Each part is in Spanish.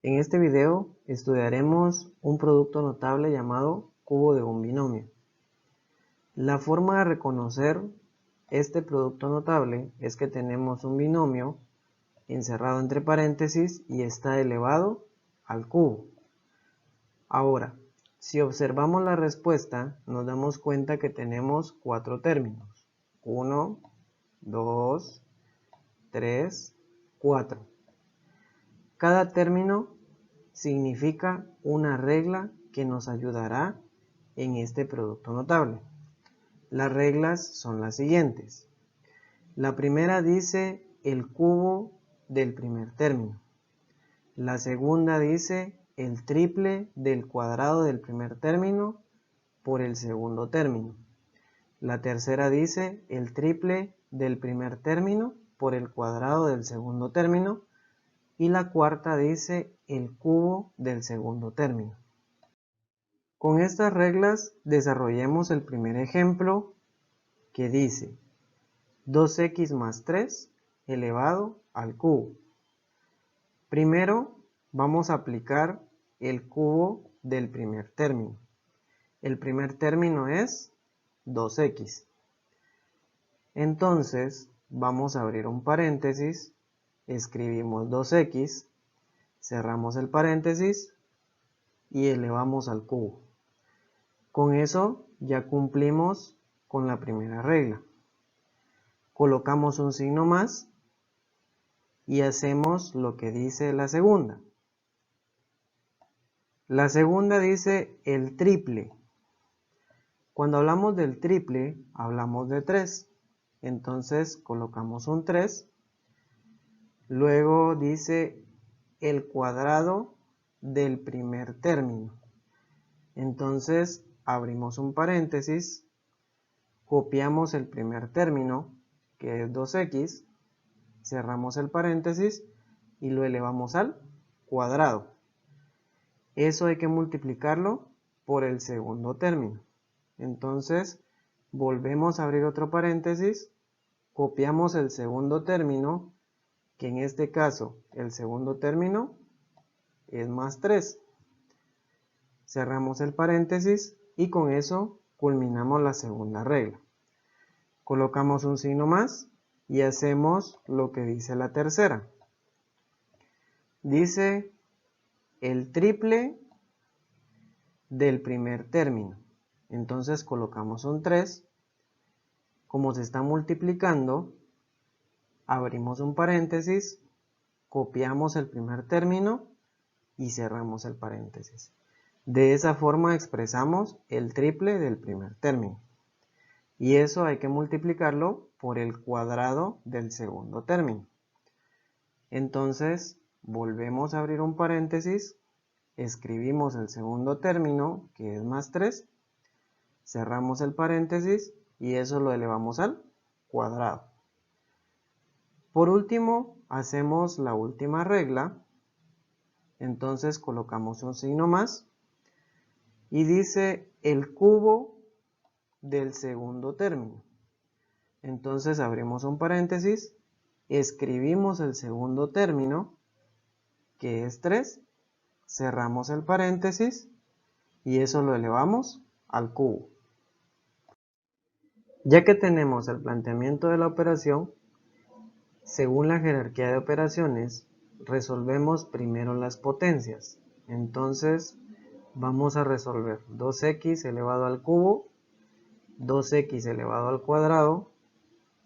En este video estudiaremos un producto notable llamado cubo de un binomio. La forma de reconocer este producto notable es que tenemos un binomio encerrado entre paréntesis y está elevado al cubo. Ahora, si observamos la respuesta, nos damos cuenta que tenemos 4 términos. 1, 2, 3, 4. Cada término significa una regla que nos ayudará en este producto notable. Las reglas son las siguientes. La primera dice el cubo del primer término. La segunda dice el triple del cuadrado del primer término por el segundo término. La tercera dice el triple del primer término por el cuadrado del segundo término. Y la cuarta dice el cubo del segundo término. Con estas reglas desarrollemos el primer ejemplo que dice 2x más 3 elevado al cubo. Primero vamos a aplicar el cubo del primer término. El primer término es 2x. Entonces vamos a abrir un paréntesis, escribimos 2x, cerramos el paréntesis y elevamos al cubo. Con eso ya cumplimos con la primera regla. Colocamos un signo más y hacemos lo que dice la segunda. La segunda dice el triple. Cuando hablamos del triple, hablamos de 3. Entonces colocamos un 3. Luego dice el cuadrado del primer término. Entonces abrimos un paréntesis, copiamos el primer término, que es 2x, cerramos el paréntesis y lo elevamos al cuadrado. Eso hay que multiplicarlo por el segundo término. Entonces volvemos a abrir otro paréntesis, copiamos el segundo término, que en este caso el segundo término es más 3. Cerramos el paréntesis y con eso culminamos la segunda regla. Colocamos un signo más y hacemos lo que dice la tercera. Dice el triple del primer término. Entonces colocamos un 3. Como se está multiplicando, abrimos un paréntesis, copiamos el primer término y cerramos el paréntesis. De esa forma expresamos el triple del primer término. Y eso hay que multiplicarlo por el cuadrado del segundo término. Entonces volvemos a abrir un paréntesis, escribimos el segundo término, que es más 3, cerramos el paréntesis y eso lo elevamos al cuadrado. Por último, hacemos la última regla. Entonces colocamos un signo más y dice el cubo del segundo término. Entonces abrimos un paréntesis, escribimos el segundo término, que es 3, cerramos el paréntesis y eso lo elevamos al cubo. Ya que tenemos el planteamiento de la operación, según la jerarquía de operaciones, resolvemos primero las potencias. Entonces vamos a resolver 2x elevado al cubo, 2x elevado al cuadrado,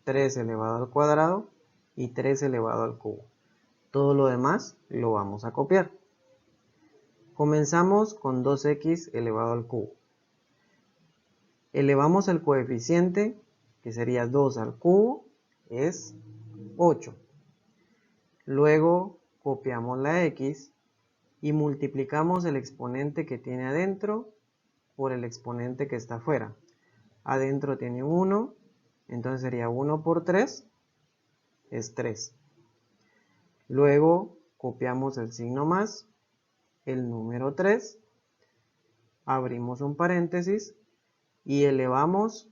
3 elevado al cuadrado y 3 elevado al cubo. Todo lo demás lo vamos a copiar. Comenzamos con 2x elevado al cubo. Elevamos el coeficiente, que sería 2 al cubo, es 8. Luego copiamos la x y multiplicamos el exponente que tiene adentro por el exponente que está afuera. Adentro tiene 1, entonces sería 1 por 3, es 3. Luego copiamos el signo más, el número 3, abrimos un paréntesis y elevamos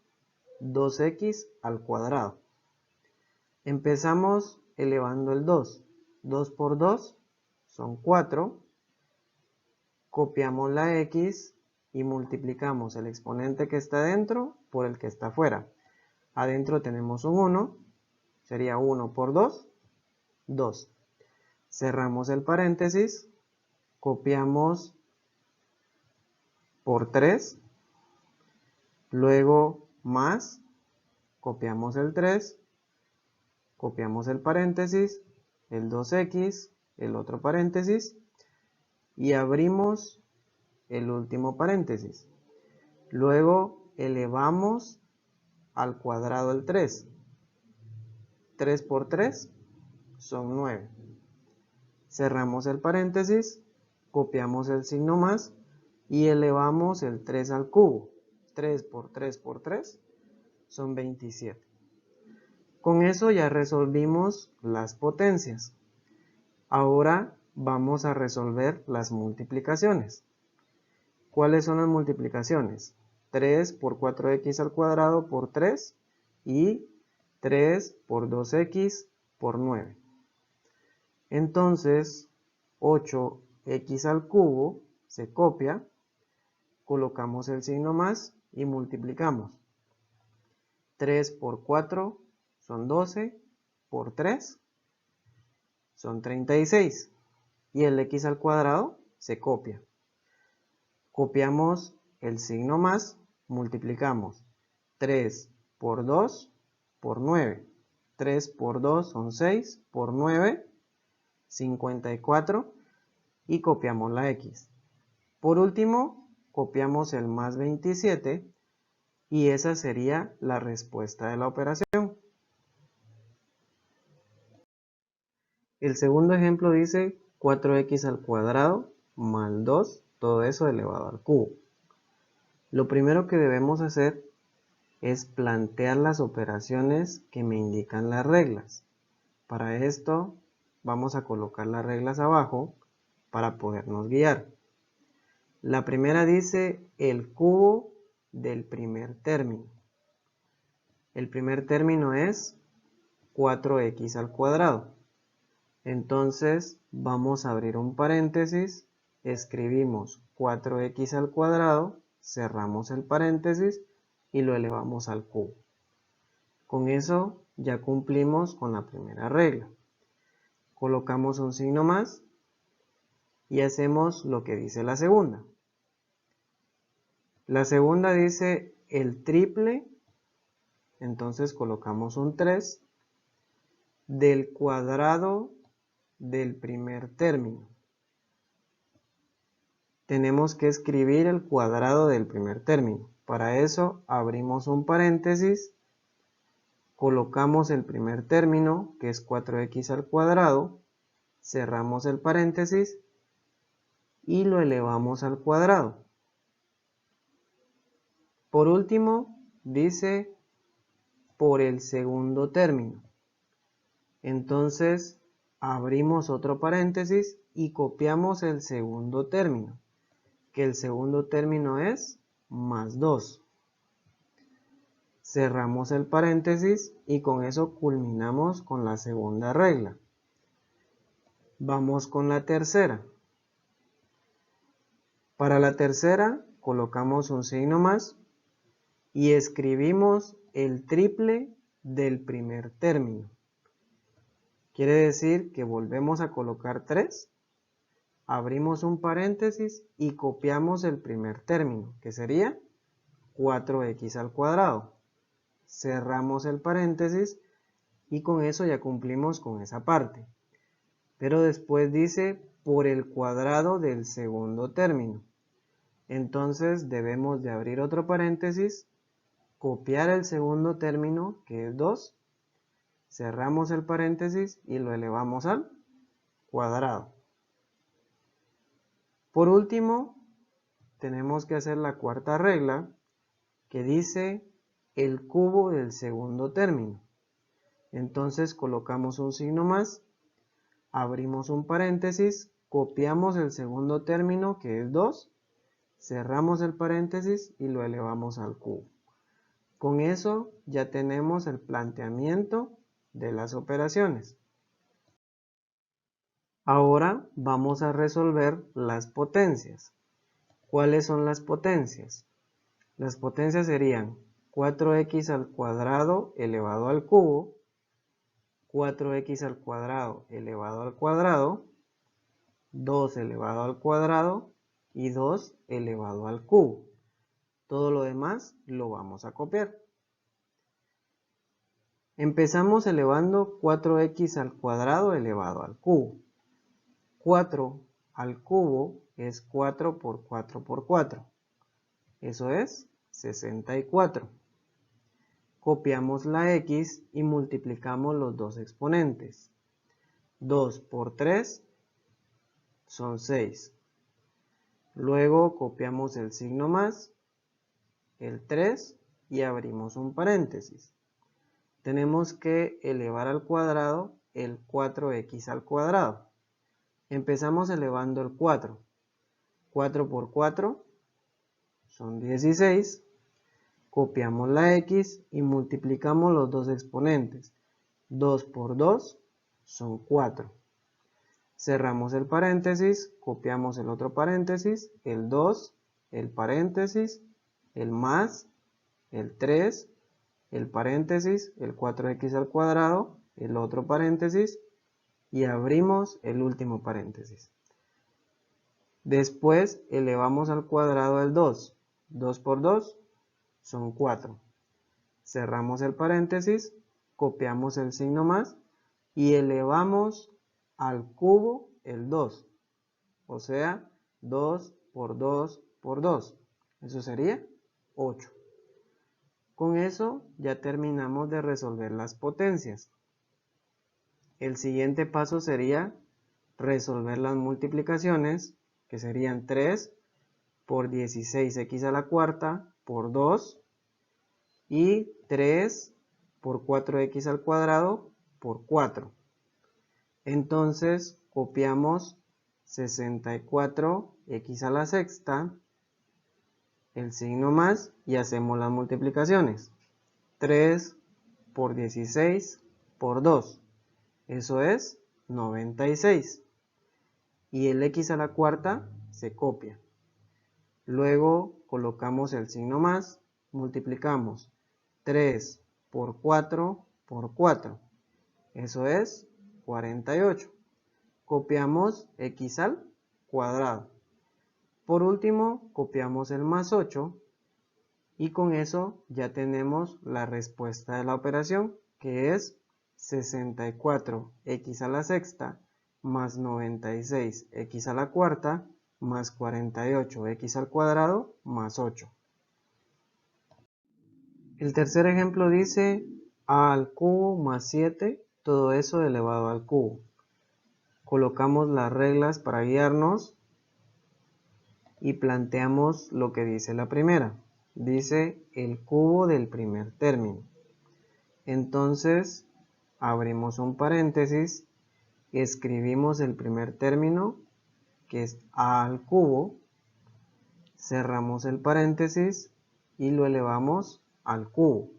2x al cuadrado. Empezamos elevando el 2. 2 por 2 son 4. copiamos la x y multiplicamos el exponente que está dentro por el que está afuera. Adentro tenemos un 1, sería 1 por 2, 2. Cerramos el paréntesis, copiamos por 3, luego más, copiamos el 3, copiamos el paréntesis, el 2x, el otro paréntesis, y abrimos el último paréntesis. Luego elevamos al cuadrado el 3. 3 por 3 son 9. Cerramos el paréntesis, copiamos el signo más y elevamos el 3 al cubo. 3 por 3 por 3 son 27. Con eso ya resolvimos las potencias. Ahora vamos a resolver las multiplicaciones. ¿Cuáles son las multiplicaciones? 3 por 4x al cuadrado por 3 y 3 por 2x por 9. Entonces, 8x al cubo se copia, colocamos el signo más y multiplicamos. 3 por 4 son 12, por 3 son 36 y el x al cuadrado se copia. Copiamos el signo más, multiplicamos 3 por 2 por 9. 3 por 2 son 6, por 9, 54 y copiamos la x. Por último, copiamos el más 27 y esa sería la respuesta de la operación. El segundo ejemplo dice 4x al cuadrado más 2, todo eso elevado al cubo. Lo primero que debemos hacer es plantear las operaciones que me indican las reglas. Para esto vamos a colocar las reglas abajo para podernos guiar. La primera dice el cubo del primer término. El primer término es 4x al cuadrado. Entonces vamos a abrir un paréntesis, escribimos 4x al cuadrado, cerramos el paréntesis y lo elevamos al cubo. Con eso ya cumplimos con la primera regla. Colocamos un signo más y hacemos lo que dice la segunda. La segunda dice el triple, entonces colocamos un 3 del cuadrado del primer término. Tenemos que escribir el cuadrado del primer término. Para eso abrimos un paréntesis, colocamos el primer término, que es 4x al cuadrado, cerramos el paréntesis y lo elevamos al cuadrado. Por último, dice por el segundo término. Entonces, abrimos otro paréntesis y copiamos el segundo término, que el segundo término es más 2. Cerramos el paréntesis y con eso culminamos con la segunda regla. Vamos con la tercera. Para la tercera colocamos un signo más y escribimos el triple del primer término. Quiere decir que volvemos a colocar 3, abrimos un paréntesis y copiamos el primer término, que sería 4x al cuadrado. Cerramos el paréntesis y con eso ya cumplimos con esa parte. Pero después dice por el cuadrado del segundo término. Entonces debemos de abrir otro paréntesis, copiar el segundo término, que es 2, cerramos el paréntesis y lo elevamos al cuadrado. Por último, tenemos que hacer la cuarta regla, que dice el cubo del segundo término. Entonces colocamos un signo más, abrimos un paréntesis, copiamos el segundo término, que es 2, cerramos el paréntesis y lo elevamos al cubo. Con eso ya tenemos el planteamiento de las operaciones. Ahora vamos a resolver las potencias. ¿Cuáles son las potencias? Las potencias serían 4x al cuadrado elevado al cubo, 4x al cuadrado elevado al cuadrado, 2 elevado al cuadrado y 2 elevado al cubo. Todo lo demás lo vamos a copiar. Empezamos elevando 4x al cuadrado elevado al cubo. 4 al cubo es 4 por 4 por 4. Eso es 64. Copiamos la x y multiplicamos los dos exponentes. 2 por 3 son 6. Luego copiamos el signo más, el 3 y abrimos un paréntesis. Tenemos que elevar al cuadrado el 4x al cuadrado. Empezamos elevando el 4. 4 por 4 son 16. Copiamos la x y multiplicamos los dos exponentes. 2 por 2 son 4. Cerramos el paréntesis, copiamos el otro paréntesis, el 2, el paréntesis, el más, el 3, el paréntesis, el 4x al cuadrado, el otro paréntesis y abrimos el último paréntesis. Después elevamos al cuadrado el 2. 2 por 2 son 4. Cerramos el paréntesis, copiamos el signo más y elevamos al cubo el 2. O sea, 2 por 2 por 2. Eso sería 8. Con eso ya terminamos de resolver las potencias. El siguiente paso sería resolver las multiplicaciones, que serían 3 por 16x a la cuarta por 2 y 3 por 4x al cuadrado por 4. Entonces copiamos 64x a la sexta, el signo más y hacemos las multiplicaciones. 3 por 16 por 2. Eso es 96. Y el x a la cuarta se copia. Luego colocamos el signo más, multiplicamos 3 por 4 por 4. Eso es 48. Copiamos x al cuadrado. Por último, copiamos el más 8 y con eso ya tenemos la respuesta de la operación, que es 64x a la sexta más 96x a la cuarta más 48x al cuadrado más 8. El tercer ejemplo dice a al cubo más 7, todo eso elevado al cubo. Colocamos las reglas para guiarnos y planteamos lo que dice la primera. Dice el cubo del primer término. Entonces abrimos un paréntesis, escribimos el primer término, que es a al cubo, cerramos el paréntesis y lo elevamos al cubo.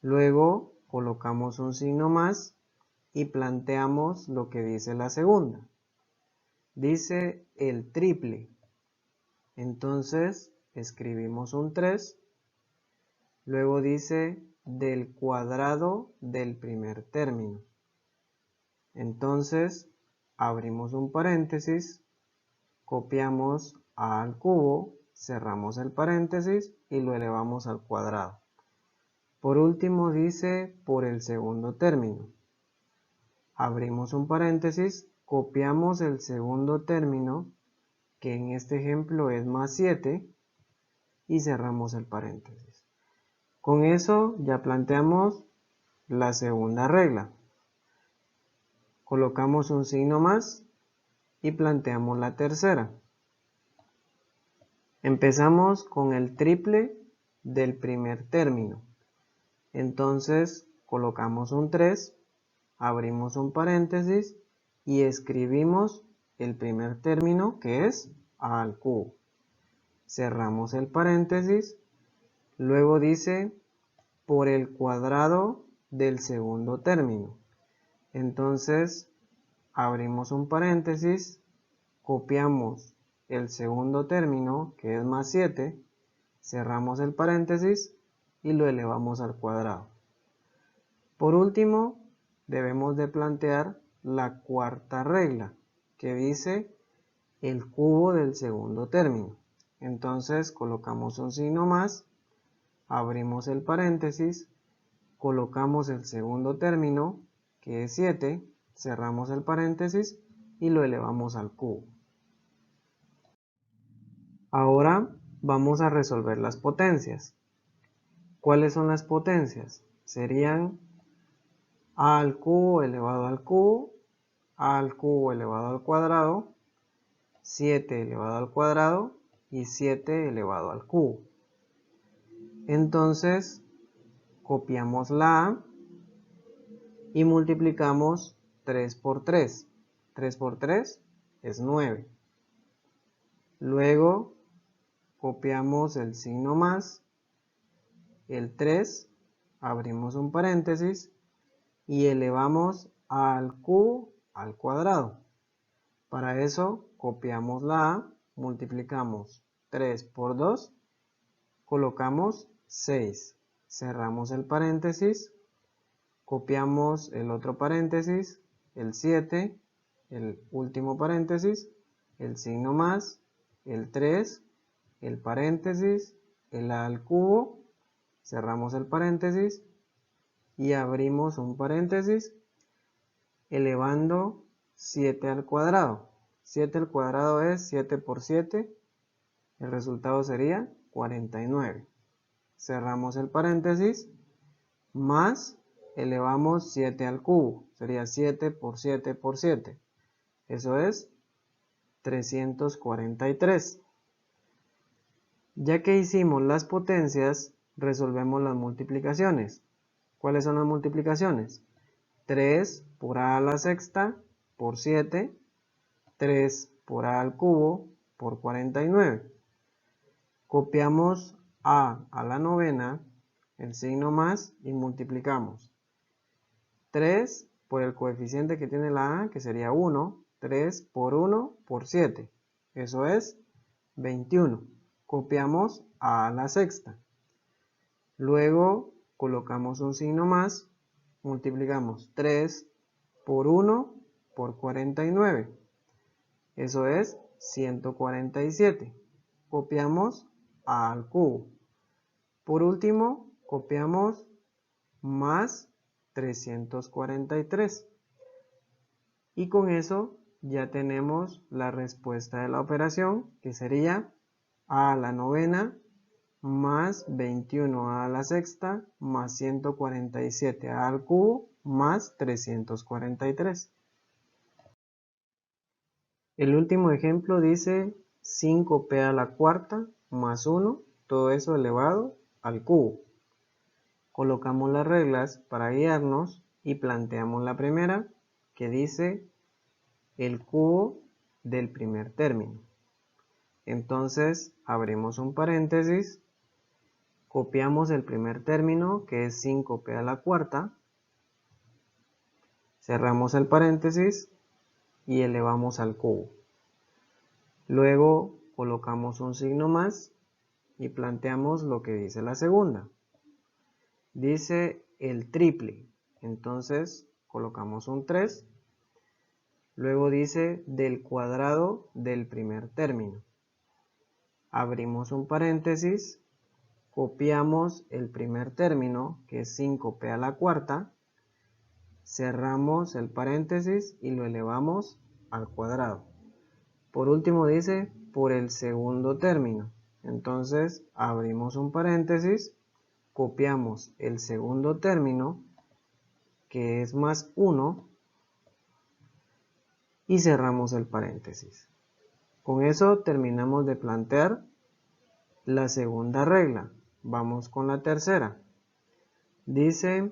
Luego colocamos un signo más y planteamos lo que dice la segunda. Dice el triple. Entonces escribimos un 3. Luego dice del cuadrado del primer término. Entonces abrimos un paréntesis, copiamos a al cubo, cerramos el paréntesis y lo elevamos al cuadrado. Por último dice por el segundo término. Abrimos un paréntesis, copiamos el segundo término, que en este ejemplo es más 7, y cerramos el paréntesis. Con eso ya planteamos la segunda regla. Colocamos un signo más y planteamos la tercera. Empezamos con el triple del primer término. Entonces colocamos un 3, abrimos un paréntesis y escribimos el primer término, que es a al cubo. Cerramos el paréntesis. Luego dice por el cuadrado del segundo término. Entonces abrimos un paréntesis, copiamos el segundo término, que es más 7, cerramos el paréntesis y lo elevamos al cuadrado. Por último, debemos de plantear la cuarta regla, que dice el cubo del segundo término. Entonces colocamos un signo más, abrimos el paréntesis, colocamos el segundo término, que es 7, cerramos el paréntesis y lo elevamos al cubo. Ahora vamos a resolver las potencias. ¿Cuáles son las potencias? Serían a al cubo elevado al cubo, a al cubo elevado al cuadrado, 7 elevado al cuadrado y 7 elevado al cubo. Entonces, copiamos la a y multiplicamos 3 por 3. 3 por 3 es 9. Luego, copiamos el signo más, el 3, abrimos un paréntesis y elevamos al cubo al cuadrado. Para eso, copiamos la a, multiplicamos 3 por 2, colocamos 6. Cerramos el paréntesis, copiamos el otro paréntesis, el 7, el último paréntesis, el signo más, el 3, el paréntesis, el a al cubo, cerramos el paréntesis y abrimos un paréntesis elevando 7 al cuadrado. 7 al cuadrado es 7 por 7, el resultado sería 49. Cerramos el paréntesis, más elevamos 7 al cubo, sería 7 por 7 por 7, eso es 343. Ya que hicimos las potencias, resolvemos las multiplicaciones. ¿Cuáles son las multiplicaciones? 3 por a a la sexta por 7, 3 por a al cubo por 49. Copiamos a la novena, el signo más, y multiplicamos 3 por el coeficiente que tiene la a, que sería 1, 3 por 1 por 7, eso es 21. Copiamos a la sexta. Luego colocamos un signo más, multiplicamos 3 por 1 por 49, eso es 147. Copiamos a al cubo. Por último, copiamos más 343. Y con eso ya tenemos la respuesta de la operación, que sería a la novena más 21 a la sexta más 147 a al cubo más 343. El último ejemplo dice 5p a la cuarta más 1, todo eso elevado al cubo. Colocamos las reglas para guiarnos y planteamos la primera, que dice el cubo del primer término. Entonces abrimos un paréntesis, copiamos el primer término, que es 5p a la cuarta, cerramos el paréntesis y elevamos al cubo. Luego colocamos un signo más y planteamos lo que dice la segunda. Dice el triple, entonces colocamos un 3. Luego dice del cuadrado del primer término. Abrimos un paréntesis, copiamos el primer término, que es 5p a la cuarta, cerramos el paréntesis y lo elevamos al cuadrado. Por último dice por el segundo término. Entonces abrimos un paréntesis, copiamos el segundo término, que es más 1, y cerramos el paréntesis. Con eso terminamos de plantear la segunda regla. Vamos con la tercera. Dice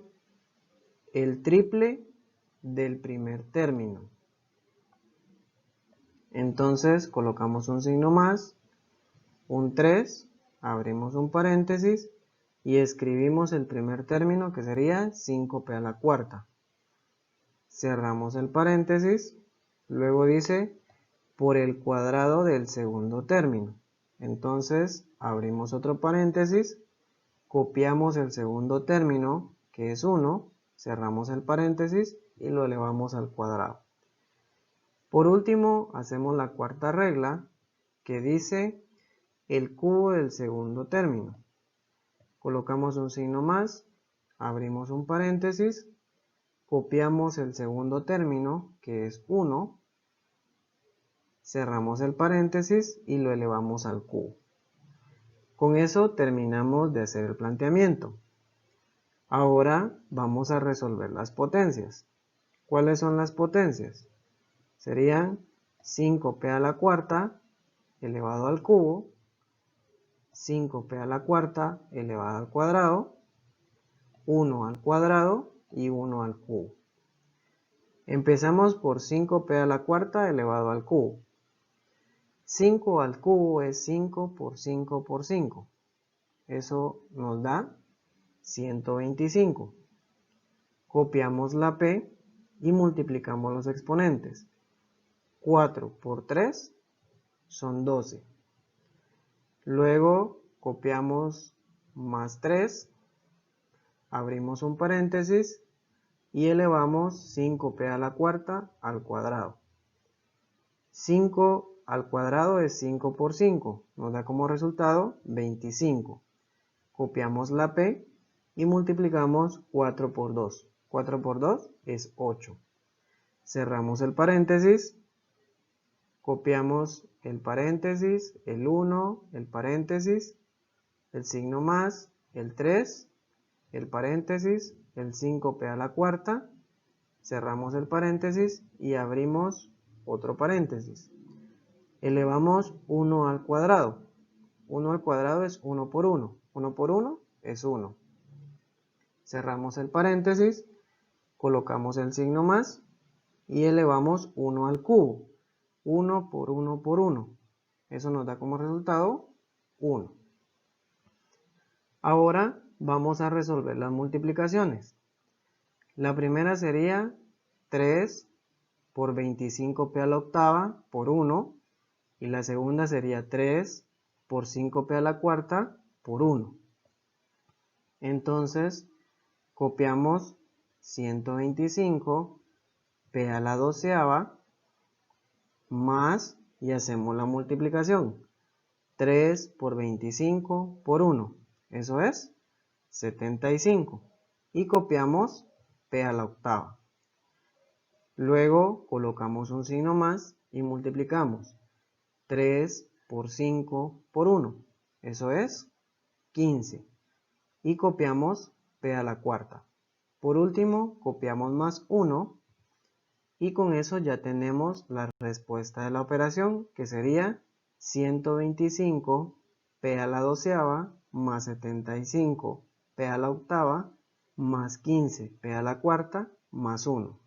el triple del primer término. Entonces colocamos un signo más, un 3, abrimos un paréntesis y escribimos el primer término, que sería 5p a la cuarta. Cerramos el paréntesis, luego dice por el cuadrado del segundo término. Entonces abrimos otro paréntesis, copiamos el segundo término, que es 1, cerramos el paréntesis y lo elevamos al cuadrado. Por último, hacemos la cuarta regla, que dice el cubo del segundo término. Colocamos un signo más, abrimos un paréntesis, copiamos el segundo término, que es 1, cerramos el paréntesis y lo elevamos al cubo. Con eso terminamos de hacer el planteamiento. Ahora vamos a resolver las potencias. ¿Cuáles son las potencias? Serían 5p a la cuarta elevado al cubo, 5p a la cuarta elevado al cuadrado, 1 al cuadrado y 1 al cubo. Empezamos por 5p a la cuarta elevado al cubo. 5 al cubo es 5 por 5 por 5. Eso nos da 125. Copiamos la p y multiplicamos los exponentes. 4 por 3 son 12. Luego copiamos más 3, abrimos un paréntesis y elevamos 5p a la cuarta al cuadrado. 5 al cuadrado es 5 por 5, nos da como resultado 25. Copiamos la p y multiplicamos 4 por 2. 4 por 2 es 8. Cerramos el paréntesis, copiamos el paréntesis, el 1, el paréntesis, el signo más, el 3, el paréntesis, el 5p a la cuarta, cerramos el paréntesis y abrimos otro paréntesis. Elevamos 1 al cuadrado. 1 al cuadrado es 1 por 1. 1 por 1 es 1. Cerramos el paréntesis, colocamos el signo más y elevamos 1 al cubo. 1 por 1 por 1. Eso nos da como resultado 1. Ahora vamos a resolver las multiplicaciones. La primera sería 3 por 25p a la octava por 1. Y la segunda sería 3 por 5p a la cuarta por 1. Entonces, copiamos 125p a la doceava más y hacemos la multiplicación. 3 por 25 por 1. Eso es 75. Y copiamos p a la octava. Luego colocamos un signo más y multiplicamos. 3 por 5 por 1. Eso es 15. Y copiamos p a la cuarta. Por último, copiamos más 1. Y con eso ya tenemos la respuesta de la operación, que sería 125 p a la doceava más 75 p a la octava más 15 p a la cuarta más 1.